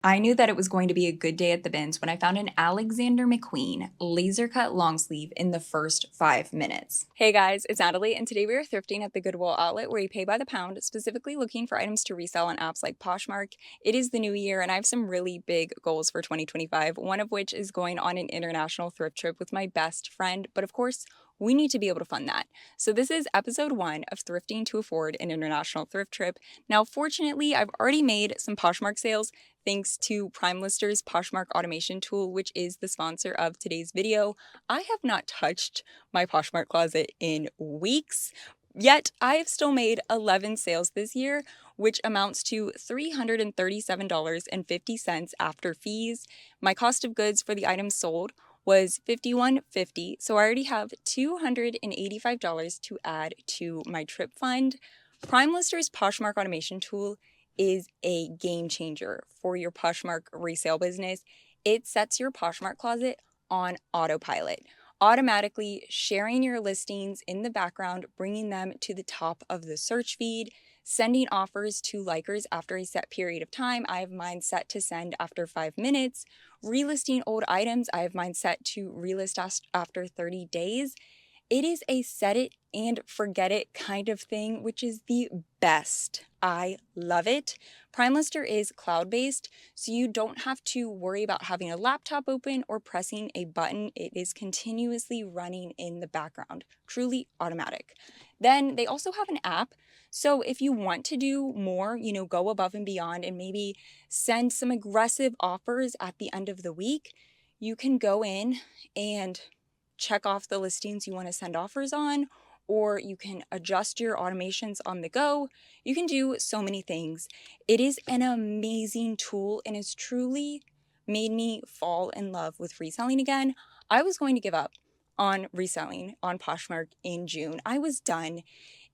I knew that it was going to be a good day at the bins when I found an Alexander McQueen laser cut long sleeve in the first 5 minutes. Hey guys, it's Natalie, and today we are thrifting at the Goodwill Outlet where you pay by the pound, specifically looking for items to resell on apps like Poshmark. It is the new year, and I have some really big goals for 2025, one of which is going on an international thrift trip with my best friend, but of course, we need to be able to fund that. So this is episode 1 of Thrifting to Afford an International Thrift Trip. Now, fortunately, I've already made some Poshmark sales thanks to Prime Lister's Poshmark automation tool, which is the sponsor of today's video. I have not touched my Poshmark closet in weeks, yet I have still made 11 sales this year, which amounts to $337.50 after fees. My cost of goods for the items sold was $51.50, so I already have $285 to add to my trip fund. Prime Lister's Poshmark automation tool is a game changer for your Poshmark resale business. It sets your Poshmark closet on autopilot, automatically sharing your listings in the background, bringing them to the top of the search feed, sending offers to likers after a set period of time. I have mine set to send after 5 minutes. Relisting old items, I have mine set to relist after 30 days. It is a set it and forget it kind of thing, which is the best. I love it. Prime Lister is cloud-based, so you don't have to worry about having a laptop open or pressing a button. It is continuously running in the background, truly automatic. Then they also have an app, so if you want to do more, go above and beyond and maybe send some aggressive offers at the end of the week, you can go in and check off the listings you want to send offers on, or you can adjust your automations on the go. You can do so many things. It is an amazing tool and has truly made me fall in love with reselling again. I was going to give up on reselling on Poshmark in June. I was done.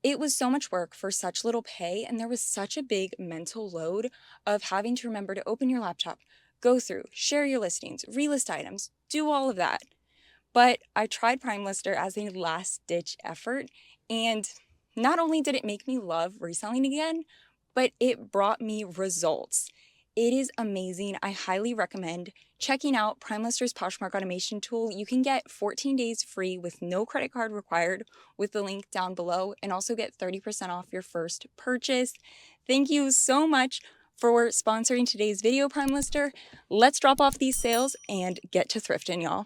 It was so much work for such little pay, and there was such a big mental load of having to remember to open your laptop, go through, share your listings, relist items, do all of that. But I tried Prime Lister as a last-ditch effort, and not only did it make me love reselling again, but it brought me results. It is amazing. I highly recommend checking out Prime Lister's Poshmark automation tool. You can get 14 days free with no credit card required with the link down below, and also get 30% off your first purchase. Thank you so much for sponsoring today's video, Prime Lister. Let's drop off these sales and get to thrifting, y'all.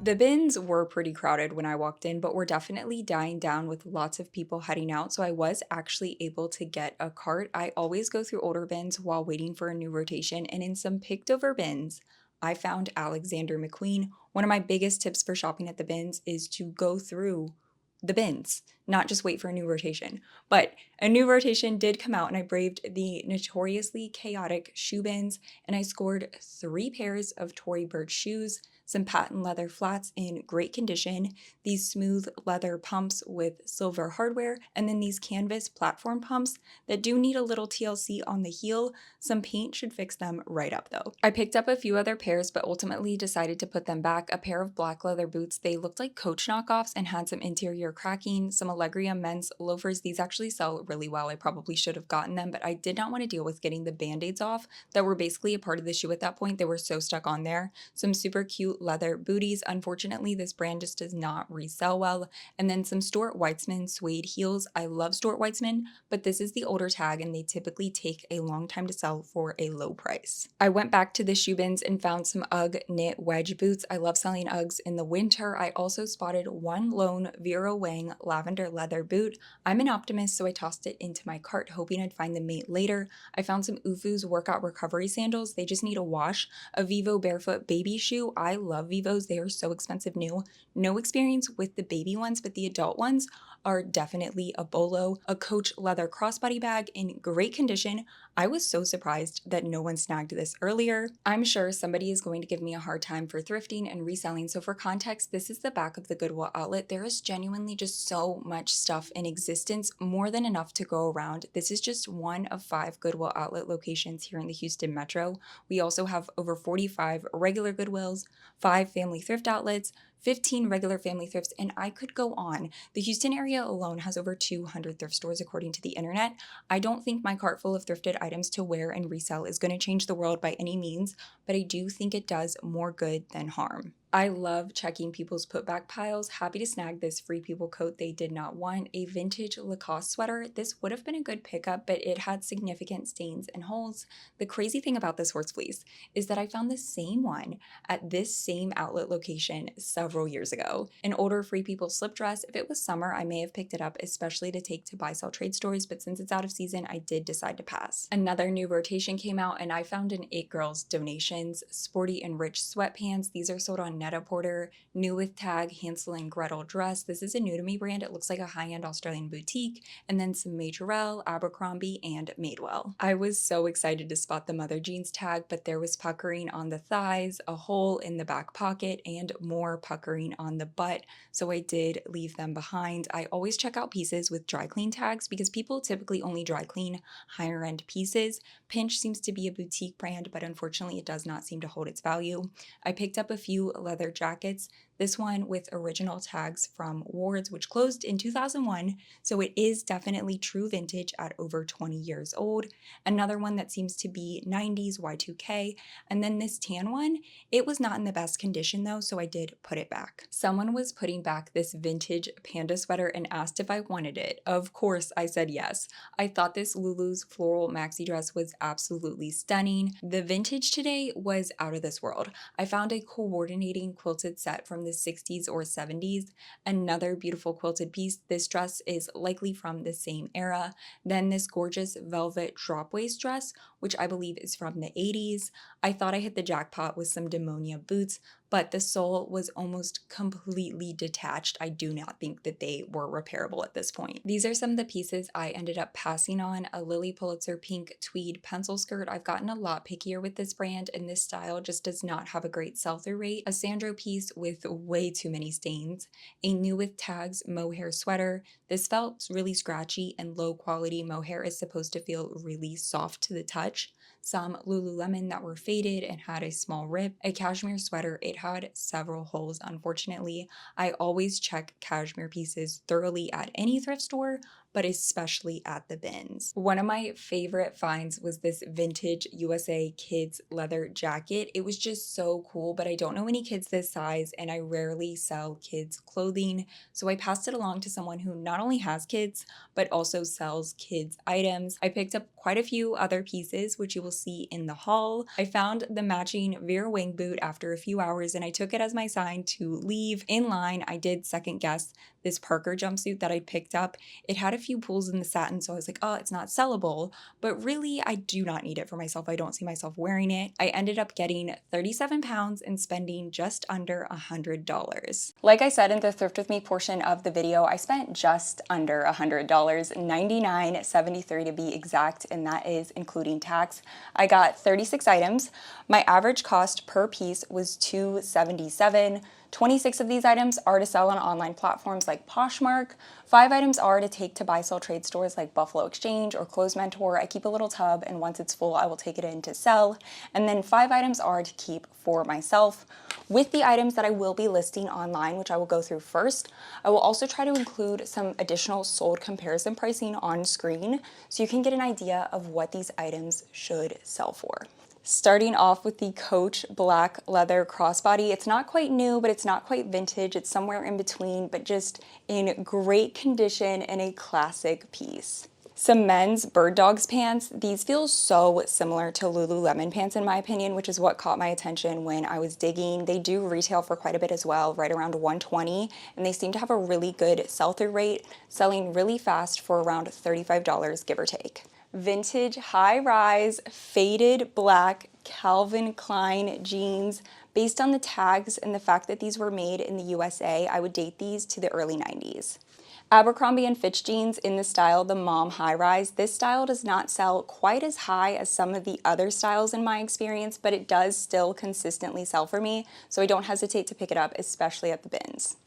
The bins were pretty crowded when I walked in, but we're definitely dying down with lots of people heading out, so I was actually able to get a cart. I always go through older bins while waiting for a new rotation, and in some picked over bins, I found Alexander McQueen. One of my biggest tips for shopping at the bins is to go through the bins, not just wait for a new rotation. But a new rotation did come out, and I braved the notoriously chaotic shoe bins, and I scored 3 pairs of Tory Burch shoes, some patent leather flats in great condition, these smooth leather pumps with silver hardware, and then these canvas platform pumps that do need a little TLC on the heel. Some paint should fix them right up though. I picked up a few other pairs, but ultimately decided to put them back. A pair of black leather boots. They looked like Coach knockoffs and had some interior cracking. Some Allegria men's loafers. These actually sell really well. I probably should have gotten them, but I did not want to deal with getting the band-aids off that were basically a part of the shoe at that point. They were so stuck on there. Some super cute leather booties. Unfortunately, this brand just does not resell well. And then some Stuart Weitzman suede heels. I love Stuart Weitzman, but this is the older tag and they typically take a long time to sell for a low price. I went back to the shoe bins and found some UGG knit wedge boots. I love selling UGGs in the winter. I also spotted one lone Vera Wang lavender leather boot. I'm an optimist, so I tossed it into my cart, hoping I'd find the mate later. I found some Ufu's workout recovery sandals. They just need a wash. A Vivo barefoot baby shoe. I love Vivos. They are so expensive new. No experience with the baby ones, but the adult ones are definitely a bolo. A Coach leather crossbody bag in great condition. I was so surprised that no one snagged this earlier. I'm sure somebody is going to give me a hard time for thrifting and reselling, so for context, this is the back of the Goodwill Outlet. There is genuinely just so much stuff in existence, more than enough to go around. This is just one of 5 Goodwill Outlet locations here in the Houston metro. We also have over 45 regular Goodwills, 5 family thrift outlets, 15 regular family thrifts, and I could go on. The Houston area alone has over 200 thrift stores according to the internet. I don't think my cart full of thrifted items to wear and resell is going to change the world by any means, but I do think it does more good than harm. I love checking people's putback piles. Happy to snag this Free People coat they did not want. A vintage Lacoste sweater. This would have been a good pickup, but it had significant stains and holes. The crazy thing about this horse fleece is that I found the same one at this same outlet location several years ago. An older Free People slip dress. If it was summer, I may have picked it up, especially to take to buy-sell trade stores, but since it's out of season, I did decide to pass. Another new rotation came out, and I found an It Girls donations sporty and rich sweatpants. These are sold on Net-a-Porter, new with tag Hansel and Gretel dress. This is a new to me brand. It looks like a high-end Australian boutique, and then some Majorelle, Abercrombie, and Madewell. I was so excited to spot the mother jeans tag, but there was puckering on the thighs, a hole in the back pocket, and more puckering on the butt, so I did leave them behind. I always check out pieces with dry clean tags because people typically only dry clean higher end pieces. Pinch seems to be a boutique brand, but unfortunately it does not seem to hold its value. I picked up a few leather jackets, this one with original tags from Ward's, which closed in 2001, so it is definitely true vintage at over 20 years old. Another one that seems to be 90s Y2K, and then this tan one, it was not in the best condition though, so I did put it back. Someone was putting back this vintage panda sweater and asked if I wanted it. Of course I said yes. I thought this Lulu's floral maxi dress was absolutely stunning. The vintage today was out of this world. I found a coordinating quilted set from the 60s or 70s. Another beautiful quilted piece. This dress is likely from the same era. Then this gorgeous velvet drop waist dress, which I believe is from the 80s. I thought I hit the jackpot with some Demonia boots, but the sole was almost completely detached. I do not think that they were repairable at this point. These are some of the pieces I ended up passing on. A Lily Pulitzer pink tweed pencil skirt. I've gotten a lot pickier with this brand, and this style just does not have a great sell-through rate. A Sandro piece with way too many stains. A new with tags mohair sweater. This felt really scratchy, and low quality mohair is supposed to feel really soft to the touch. Some Lululemon that were faded and had a small rip. A cashmere sweater, it had several holes unfortunately. I always check cashmere pieces thoroughly at any thrift store, but especially at the bins. One of my favorite finds was this vintage USA kids leather jacket. It was just so cool, but I don't know any kids this size and I rarely sell kids clothing, so I passed it along to someone who not only has kids, but also sells kids items. I picked up quite a few other pieces, which you will see in the haul. I found the matching Vera Wang boot after a few hours and I took it as my sign to leave. In line, I did second guess this Parker jumpsuit that I picked up. It had a few pulls in the satin, so I was like, oh, it's not sellable, but really I do not need it for myself. I don't see myself wearing it. I ended up getting 37 pounds and spending just under $100. Like I said in the Thrift With Me portion of the video, I spent just under $100, $99.73 to be exact, and that is including tax. I got 36 items. My average cost per piece was $277. 26 of these items are to sell on online platforms like Poshmark. 5 items are to take to buy-sell trade stores like Buffalo Exchange or Clothes Mentor. I keep a little tub, and once it's full, I will take it in to sell. And then 5 items are to keep for myself. With the items that I will be listing online, which I will go through first, I will also try to include some additional sold comparison pricing on screen so you can get an idea of what these items should sell for. Starting off with the Coach black leather crossbody. It's not quite new, but it's not quite vintage. It's somewhere in between, but just in great condition and a classic piece. Some men's bird dogs pants. These feel so similar to Lululemon pants in my opinion, which is what caught my attention when I was digging. They do retail for quite a bit as well, right around $120, and they seem to have a really good sell-through rate, selling really fast for around $35, give or take. Vintage high-rise faded black Calvin Klein jeans. Based on the tags and the fact that these were made in the USA, I would date these to the early 90s. Abercrombie & Fitch jeans in the style the mom high-rise. This style does not sell quite as high as some of the other styles in my experience, but it does still consistently sell for me, so I don't hesitate to pick it up, especially at the bins.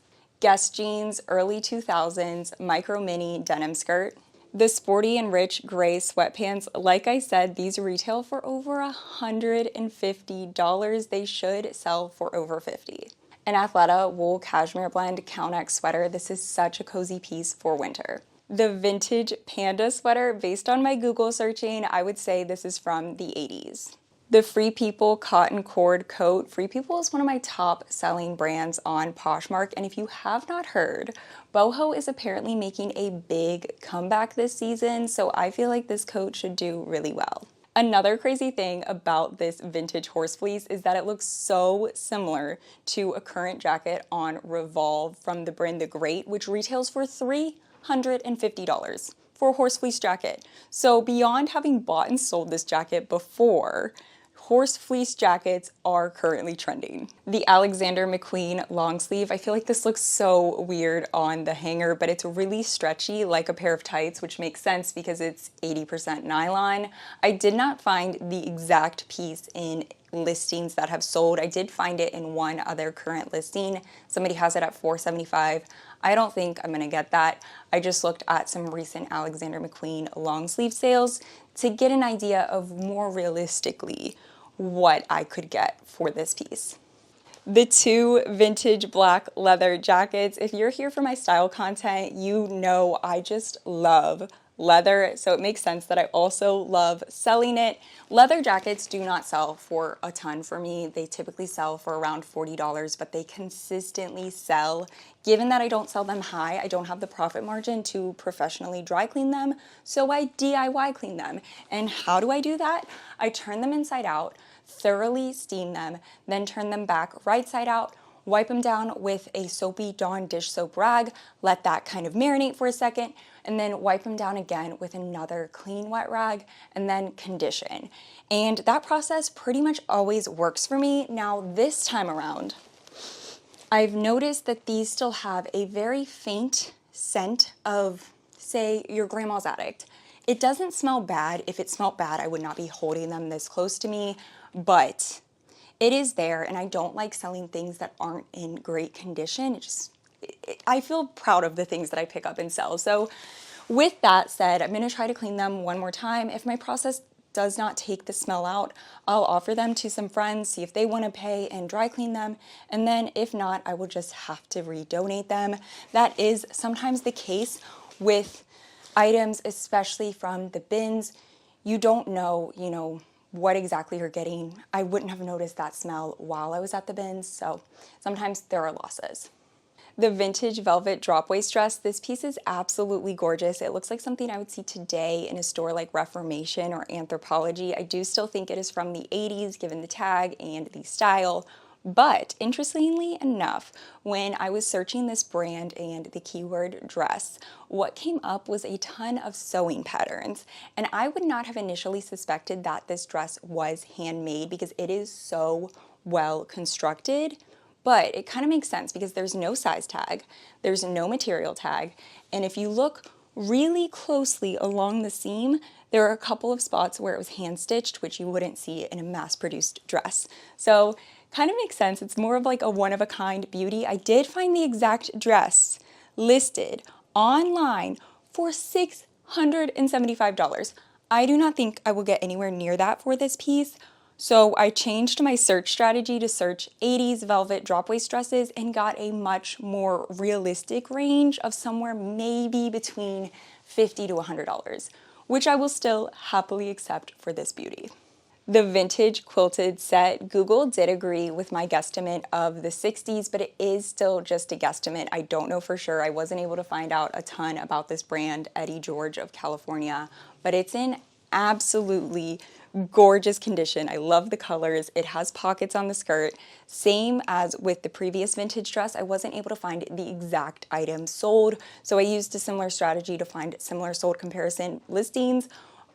Guess jeans, early 2000s, micro mini denim skirt. The sporty and rich gray sweatpants, like I said, these retail for over $150. They should sell for over $50. An Athleta wool cashmere blend Kontekst sweater. This is such a cozy piece for winter. The vintage panda sweater, based on my Google searching, I would say this is from the 80s. The Free People cotton cord coat. Free People is one of my top selling brands on Poshmark, and if you have not heard, boho is apparently making a big comeback this season, so I feel like this coat should do really well. Another crazy thing about this vintage horse fleece is that it looks so similar to a current jacket on Revolve from the brand The Great, which retails for $350 for a horse fleece jacket. So beyond having bought and sold this jacket before, horse fleece jackets are currently trending. The Alexander McQueen long sleeve. I feel like this looks so weird on the hanger, but it's really stretchy like a pair of tights, which makes sense because it's 80% nylon. I did not find the exact piece in listings that have sold. I did find it in one other current listing. Somebody has it at $475. I don't think I'm gonna get that. I just looked at some recent Alexander McQueen long sleeve sales to get an idea of more realistically what I could get for this piece. The two vintage black leather jackets. If you're here for my style content, you know I just love leather, so it makes sense that I also love selling it. Leather jackets do not sell for a ton for me. They typically sell for around $40, but they consistently sell. Given that I don't sell them high, I don't have the profit margin to professionally dry clean them, so I DIY clean them. And how do I do that? I turn them inside out, thoroughly steam them, then turn them back right side out, wipe them down with a soapy Dawn dish soap rag, let that kind of marinate for a second, and then wipe them down again with another clean wet rag, and then condition. And that process pretty much always works for me. Now this time around, I've noticed that these still have a very faint scent of, say, your grandma's attic. It doesn't smell bad. If it smelled bad, I would not be holding them this close to me, but it is there, and I don't like selling things that aren't in great condition. I feel proud of the things that I pick up and sell. So with that said, I'm gonna try to clean them one more time. If my process does not take the smell out, I'll offer them to some friends, see if they wanna pay and dry clean them. And then if not, I will just have to redonate them. That is sometimes the case with items, especially from the bins. You don't know, what exactly you're getting. I wouldn't have noticed that smell while I was at the bins, so sometimes there are losses. The vintage velvet drop waist dress. This piece is absolutely gorgeous. It looks like something I would see today in a store like Reformation or Anthropologie. I do still think it is from the 80s given the tag and the style. But interestingly enough, when I was searching this brand and the keyword dress, what came up was a ton of sewing patterns. And I would not have initially suspected that this dress was handmade because it is so well constructed. But it kind of makes sense because there's no size tag, there's no material tag, and if you look really closely along the seam, there are a couple of spots where it was hand stitched, which you wouldn't see in a mass-produced dress. So kind of makes sense. It's more of like a one-of-a-kind beauty. I did find the exact dress listed online for $675. I do not think I will get anywhere near that for this piece. So I changed my search strategy to search 80s velvet drop waist dresses and got a much more realistic range of somewhere maybe between $50 to $100, which I will still happily accept for this beauty. The vintage quilted set. Google did agree with my guesstimate of the 60s, but it is still just a guesstimate. I don't know for sure. I wasn't able to find out a ton about this brand, Eddie George of California, but it's in absolutely gorgeous condition. I love the colors. It has pockets on the skirt. Same as with the previous vintage dress, I wasn't able to find the exact item sold, so I used a similar strategy to find similar sold comparison listings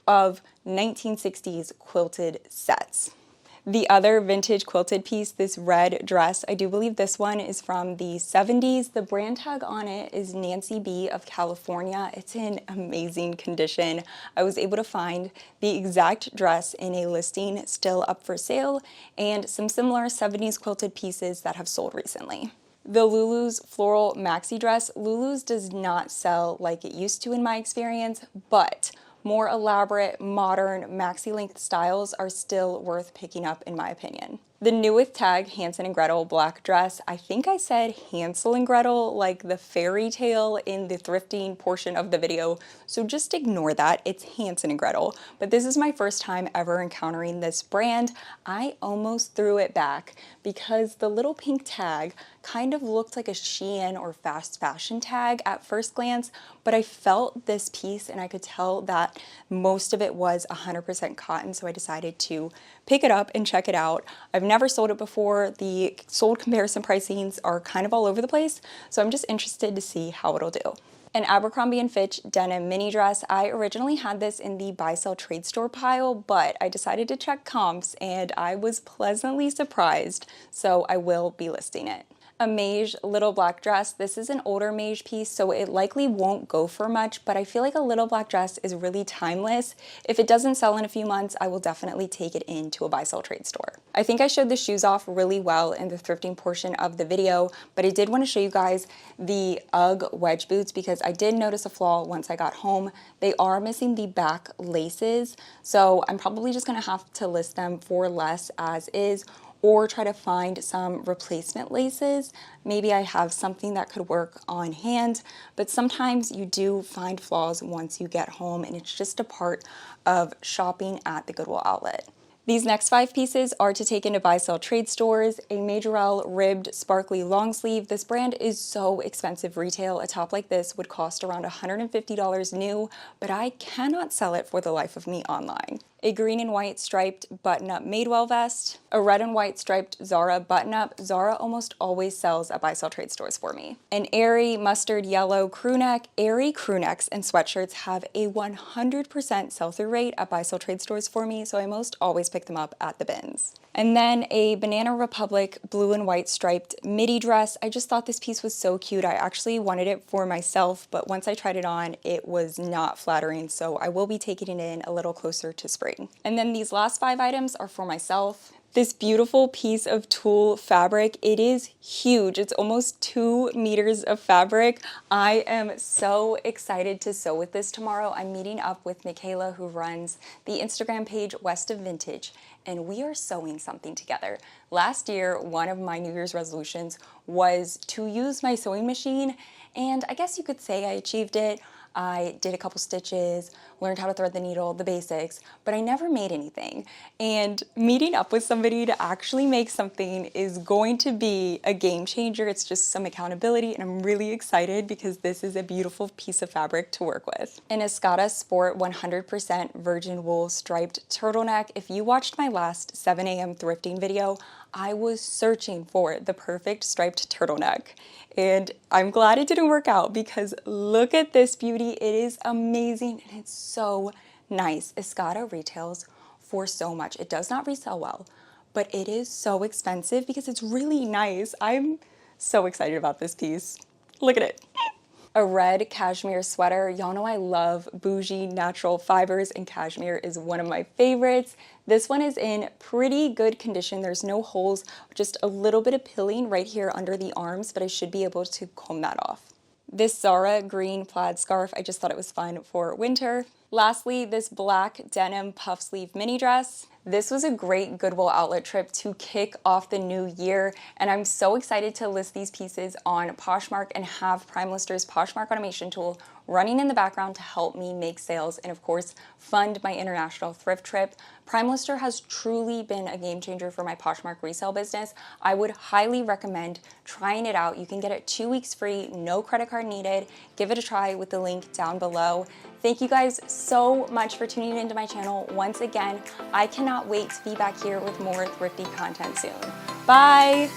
of 1960s quilted sets. The other vintage quilted piece, this red dress, I do believe this one is from the 70s. The brand tag on it is Nancy B of California. It's in amazing condition. I was able to find the exact dress in a listing still up for sale and some similar 70s quilted pieces that have sold recently. The Lulu's floral maxi dress. Lulu's does not sell like it used to in my experience, but more elaborate, modern, maxi-length styles are still worth picking up in my opinion. The new with tag Hansel and Gretel black dress. I think I said Hansel and Gretel, like the fairy tale in the thrifting portion of the video, so just ignore that. It's Hansel and Gretel. But this is my first time ever encountering this brand. I almost threw it back because the little pink tag kind of looked like a Shein or fast fashion tag at first glance, but I felt this piece and I could tell that most of it was 100% cotton, so I decided to pick it up and check it out. I've never sold it before. The sold comparison pricings are kind of all over the place, so I'm just interested to see how it'll do. An Abercrombie & Fitch denim mini dress. I originally had this in the buy sell trade store pile, but I decided to check comps and I was pleasantly surprised, so I will be listing it. A beige little black dress. This is an older beige piece, so it likely won't go for much, but I feel like a little black dress is really timeless. If it doesn't sell in a few months, I will definitely take it into a buy sell trade store. I think I showed the shoes off really well in the thrifting portion of the video, but I did want to show you guys the UGG wedge boots because I did notice a flaw once I got home. They are missing the back laces, so I'm probably just gonna have to list them for less as is, or try to find some replacement laces. Maybe I have something that could work on hand, but sometimes you do find flaws once you get home, and it's just a part of shopping at the Goodwill Outlet. These next 5 pieces are to take into buy-sell trade stores. A Majorelle ribbed sparkly long sleeve. This brand is so expensive retail. A top like this would cost around $150 new, but I cannot sell it for the life of me online. A green and white striped button-up Madewell vest, a red and white striped Zara button-up. Zara almost always sells at buy-sell trade stores for me. An airy mustard yellow crew neck. Airy crew necks and sweatshirts have a 100% sell-through rate at buy-sell trade stores for me, so I most always pick them up at the bins. And then a Banana Republic blue and white striped midi dress. I just thought this piece was so cute. I actually wanted it for myself, but once I tried it on, it was not flattering, so I will be taking it in a little closer to spring. And then these last 5 items are for myself. This beautiful piece of tulle fabric, it is huge. It's almost 2 meters of fabric. I am so excited to sew with this tomorrow. I'm meeting up with Michaela, who runs the Instagram page West of Vintage, and we are sewing something together. Last year, one of my New Year's resolutions was to use my sewing machine, and I guess you could say I achieved it. I did a couple stitches, learned how to thread the needle, the basics, but I never made anything. And meeting up with somebody to actually make something is going to be a game changer. It's just some accountability, and I'm really excited because this is a beautiful piece of fabric to work with. An Escada Sport 100% virgin wool striped turtleneck. If you watched my last 7 a.m. thrifting video, I was searching for the perfect striped turtleneck, and I'm glad it didn't work out because look at this beauty. It is amazing and it's so nice. Escada retails for so much. It does not resell well, but it is so expensive because it's really nice. I'm so excited about this piece. Look at it. A red cashmere sweater. Y'all know I love bougie natural fibers, and cashmere is one of my favorites. This one is in pretty good condition. There's no holes, just a little bit of pilling right here under the arms, but I should be able to comb that off. This Zara green plaid scarf, I just thought it was fun for winter. Lastly, this black denim puff sleeve mini dress. This was a great Goodwill Outlet trip to kick off the new year, and I'm so excited to list these pieces on Poshmark and have Prime Lister's Poshmark automation tool running in the background to help me make sales and, of course, fund my international thrift trip. Prime Lister has truly been a game changer for my Poshmark resale business. I would highly recommend trying it out. You can get it 2 weeks free, no credit card needed. Give it a try with the link down below. Thank you guys so much for tuning into my channel. Once again, I cannot wait to be back here with more thrifty content soon. Bye!